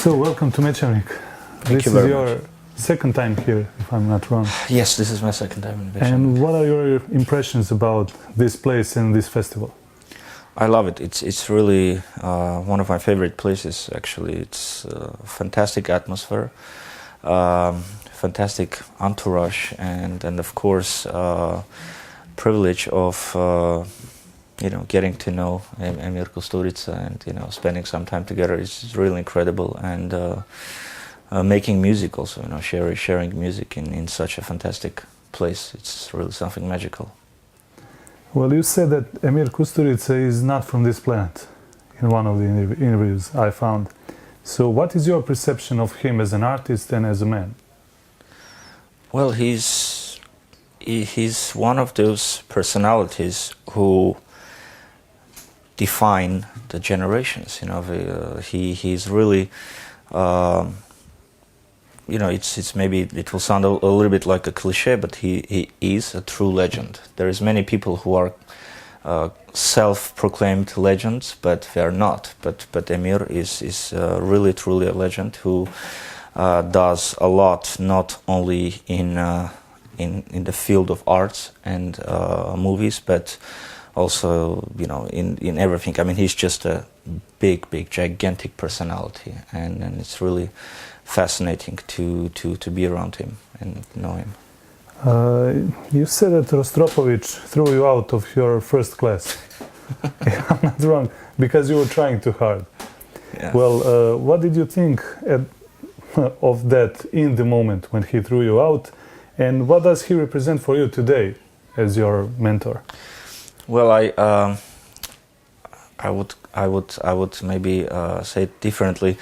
So, welcome to Mechanic. Thank This you is very your much. second time here, if I'm not wrong. Yes, this is my second time in Mechanic. And what are your impressions about this place and this festival? I love it. It's really one of my favorite places, actually. It's fantastic atmosphere, fantastic entourage, and of course, privilege of getting to know Emir Kusturica and spending some time together is really incredible. And making music also, sharing music in such a fantastic place. It's really something magical. Well, you said that Emir Kusturica is not from this planet in one of the interviews I found. So what is your perception of him as an artist and as a man? Well, he's one of those personalities who define the generations. He's really it's maybe it will sound a little bit like a cliche, but he is a true legend. There is many people who are self-proclaimed legends, but they are not. But Emir is really truly a legend who does a lot, not only in the field of arts and movies, but also in everything. I mean, he's just a big, gigantic personality, and it's really fascinating to be around him and know him. You said that Rostropovich threw you out of your first class. If I'm not wrong, because you were trying too hard. Yeah. Well, what did you think of that in the moment when he threw you out, and what does he represent for you today as your mentor? Well, I would maybe say it differently.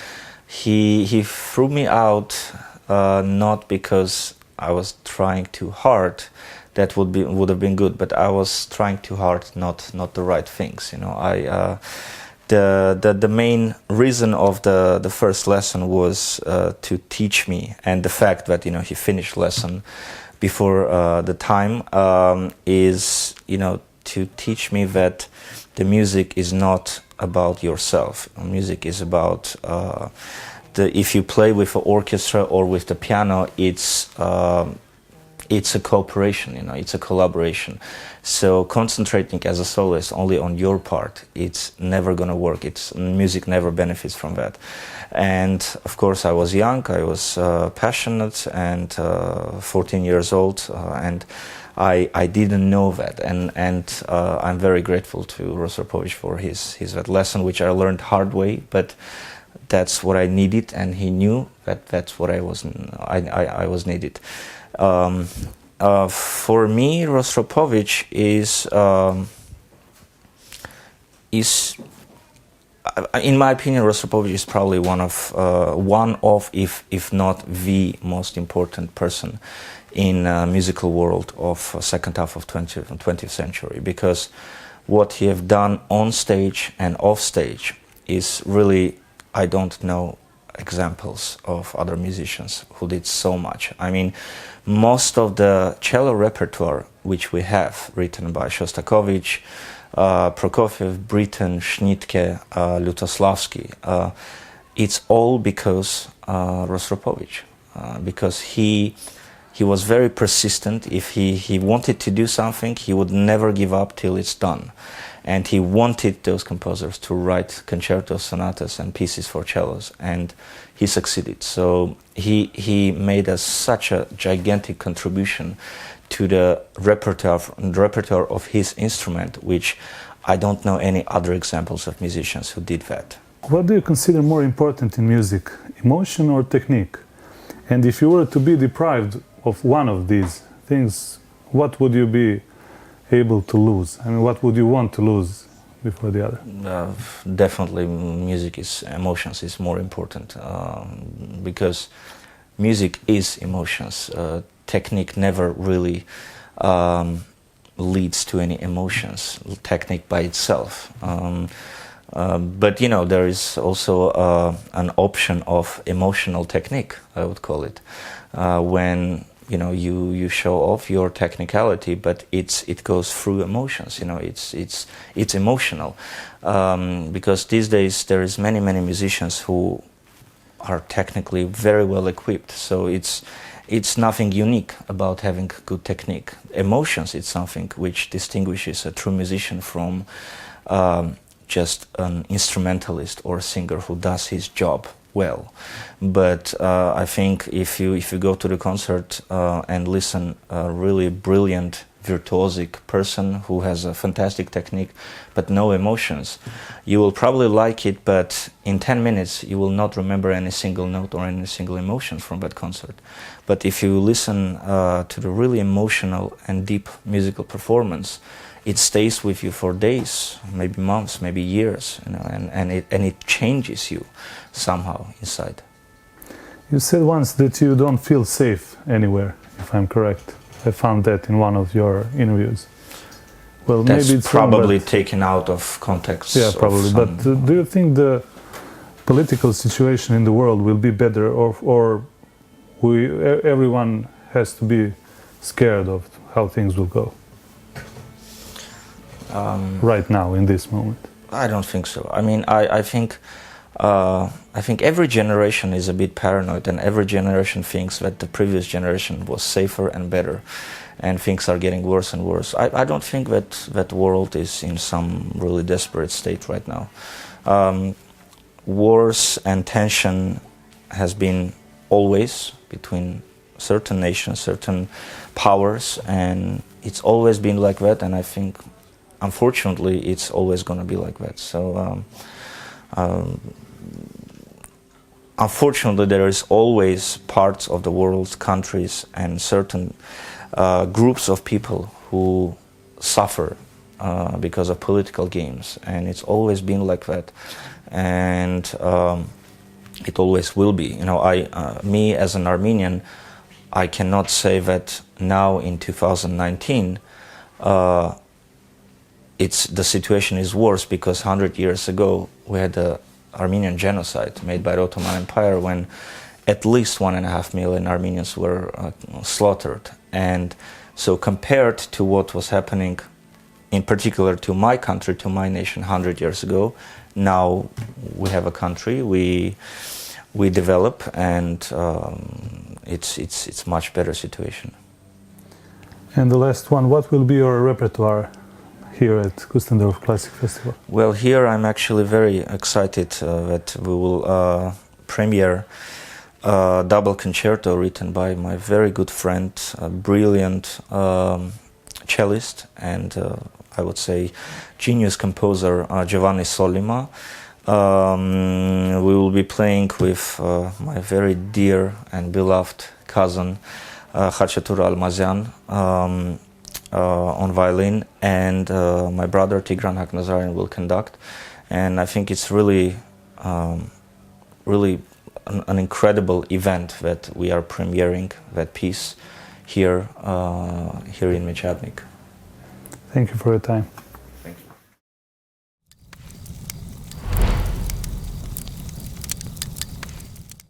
He threw me out not because I was trying too hard. That would have been good, but I was trying too hard, not the right things. The main reason of the first lesson was to teach me, and the fact that he finished lesson before the time is to teach me that the music is not about yourself. Music is about if you play with an orchestra or with the piano, it's a cooperation. It's a collaboration. So concentrating as a soloist only on your part, it's never going to work. Music never benefits from that. And of course, I was young. I was passionate and 14 years old, and I didn't know that, and I'm very grateful to Rostropovich for his that lesson, which I learned hard way, but that's what I needed, and he knew that that's what I was needed. For me, Rostropovich is in my opinion, Rostropovich is probably one of if not the most important person in musical world of second half of 20th century, because what he have done on stage and off stage is really, I don't know examples of other musicians who did so much. I mean, most of the cello repertoire which we have written by Shostakovich, Prokofiev, Britten, Schnittke, Lutosławski, it's all because Rostropovich, because he was very persistent. If he wanted to do something, he would never give up till it's done. And he wanted those composers to write concertos, sonatas, and pieces for cellos, and he succeeded. So he made such a gigantic contribution to the repertoire of his instrument, which I don't know any other examples of musicians who did that. What do you consider more important in music, emotion or technique? And if you were to be deprived of one of these things, what would you be able to lose? I mean, what would you want to lose before the other? Definitely emotions is more important, because music is emotions. Technique never really leads to any emotions, technique by itself. But there is also an option of emotional technique, I would call it, when you show off your technicality, but it goes through emotions. It's emotional, because these days there is many musicians who are technically very well equipped. So it's nothing unique about having good technique. Emotions, it's something which distinguishes a true musician from just an instrumentalist or a singer who does his job well. But I think if you go to the concert and listen a really brilliant virtuosic person who has a fantastic technique but no emotions, you will probably like it, but in 10 minutes you will not remember any single note or any single emotion from that concert. But if you listen to the really emotional and deep musical performance, it stays with you for days, maybe months, maybe years, you know, and it changes you somehow inside. You said once that you don't feel safe anywhere, if I'm correct. I found that in one of your interviews. Well, That's maybe it's probably wrong, taken out of context. yeah, probably. But do you think the political situation in the world will be better, or everyone has to be scared of how things will go right now in this moment? I don't think so. I mean, I think every generation is a bit paranoid, and every generation thinks that the previous generation was safer and better, and things are getting worse and worse. I don't think that the world is in some really desperate state right now. Wars and tension has been always between certain nations, certain powers, and it's always been like that, and I think, unfortunately, it's always going to be like that. So, unfortunately, there is always parts of the world, countries, and certain groups of people who suffer because of political games, and it's always been like that, and it always will be. You know, me as an Armenian, I cannot say that now in 2019 the situation is worse, because 100 years ago we had the Armenian genocide made by the Ottoman Empire, when at least 1.5 million Armenians were slaughtered. And so compared to what was happening, in particular to my country, to my nation 100 years ago, now we have a country, we develop, and it's much better situation. And the last one, what will be your repertoire here at Kustendorf Classic Festival? Well, here I'm actually very excited that we will premiere a double concerto written by my very good friend, a brilliant cellist, and I would say genius composer, Giovanni Sollima. We will be playing with my very dear and beloved cousin, Khachatur Almazyan, on violin, and my brother Tigran Haknazarijan will conduct. And I think it's really an incredible event that we are premiering that piece here in Mechadnik. Thank you for your time.